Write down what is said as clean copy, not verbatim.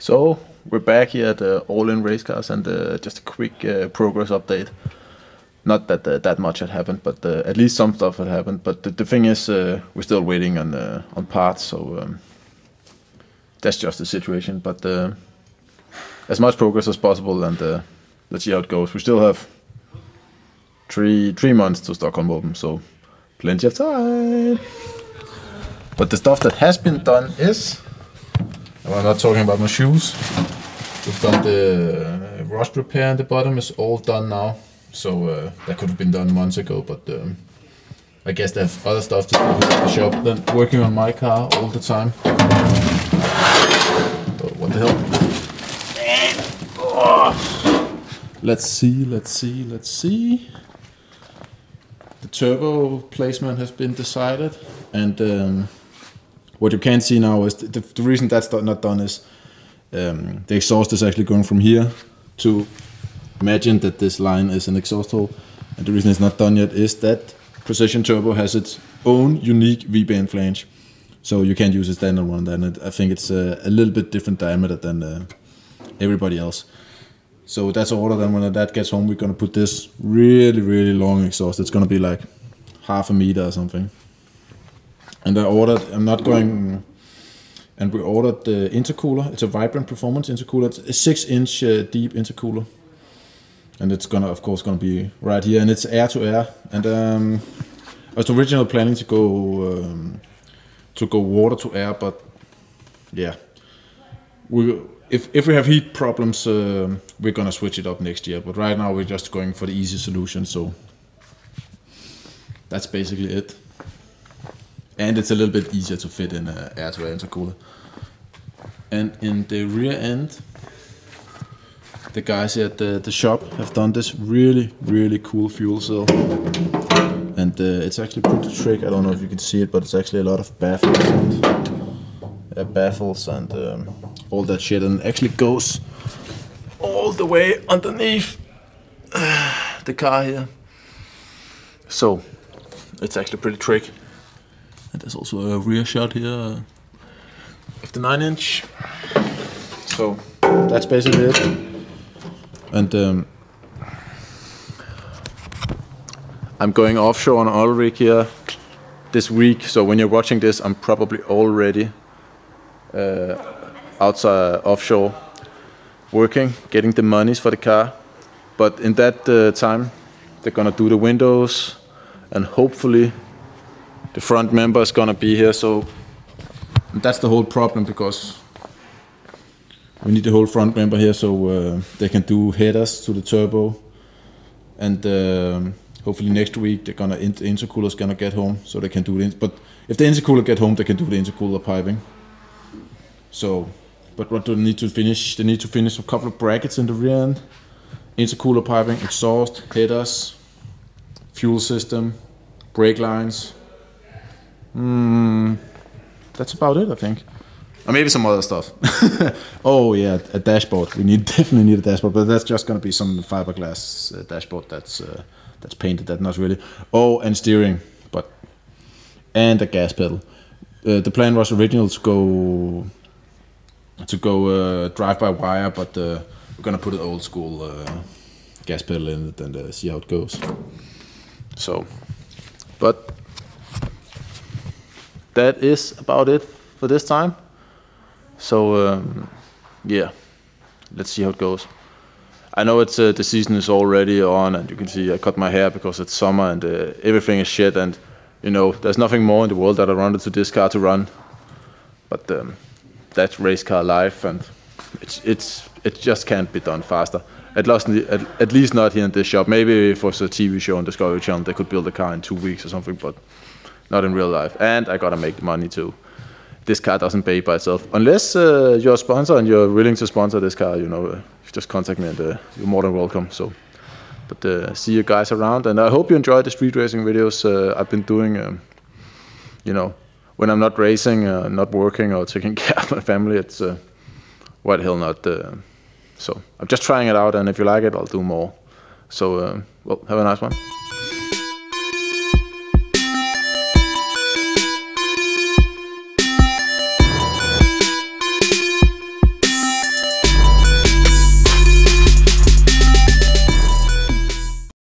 So we're back here at All In Race Cars, and just a quick progress update. Not that that much had happened, but at least some stuff had happened. But the thing is, we're still waiting on parts, so that's just the situation. But as much progress as possible, and let's see how it goes. We still have three months to Stockholm Open, so plenty of time. But the stuff that has been done is, and I'm not talking about my shoes. We've done the rust repair in the bottom, is all done now. So that could have been done months ago, but I guess they have other stuff to do at the shop than working on my car all the time. Oh, what the hell? Oh. Let's see. The turbo placement has been decided, and what you can't see now is the reason that's not done is the exhaust is actually going from here to, imagine that this line is an exhaust hole, and the reason it's not done yet is that Precision Turbo has its own unique V-band flange, so you can't use a standard one. And I think it's a little bit different diameter than everybody else. So that's order. Then when that gets home, we're gonna put this really long exhaust. It's gonna be like half a meter or something. And we ordered the intercooler. It's a Vibrant Performance intercooler. It's a 6-inch deep intercooler, and it's of course gonna be right here, and it's air to air. And I was originally planning to go water to air, but yeah, if we have heat problems, we're gonna switch it up next year. But right now we're just going for the easy solution. So that's basically it. And it's a little bit easier to fit in an air-to-air intercooler. And in the rear end, the guys at the shop have done this really cool fuel cell. And it's actually pretty trick. I don't know if you can see it, but it's actually a lot of baffles and all that shit. And it actually goes all the way underneath the car here. So it's actually pretty trick. And there's also a rear shot here of the 9-inch. So that's basically it. And I'm going offshore on an oil rig here this week. So when you're watching this, I'm probably already outside offshore working, getting the monies for the car. But in that time, they're gonna do the windows, and hopefully the front member is gonna be here. So that's the whole problem, because we need the whole front member here, so they can do headers to the turbo. And hopefully next week the intercooler's gonna get home, so they can do it. But if the intercooler get home, they can do the intercooler piping. So, but what do they need to finish? They need to finish a couple of brackets in the rear end, intercooler piping, exhaust, headers, fuel system, brake lines. That's about it, I think. Or maybe some other stuff. Oh yeah, a dashboard. We definitely need a dashboard, but that's just gonna be some fiberglass dashboard that's painted. That's not really. Oh, and steering, and a gas pedal. The plan was original to go drive by wire, but we're gonna put an old school gas pedal in it and see how it goes. So, but that is about it for this time. So yeah, let's see how it goes. I know it's the season is already on, and you can see I cut my hair because it's summer and everything is shit, and you know there's nothing more in the world that I wanted to this car to run. But that's race car life, and it just can't be done faster. At least not here in this shop. Maybe if it was a TV show on Discovery Channel, they could build a car in 2 weeks or something, but not in real life. And I gotta make the money too. This car doesn't pay by itself. Unless you're a sponsor and you're willing to sponsor this car, you know, just contact me and you're more than welcome. So, but see you guys around, and I hope you enjoyed the street racing videos I've been doing. You know, when I'm not racing, not working or taking care of my family, it's why the hell not. So I'm just trying it out, and if you like it, I'll do more. So, well, have a nice one.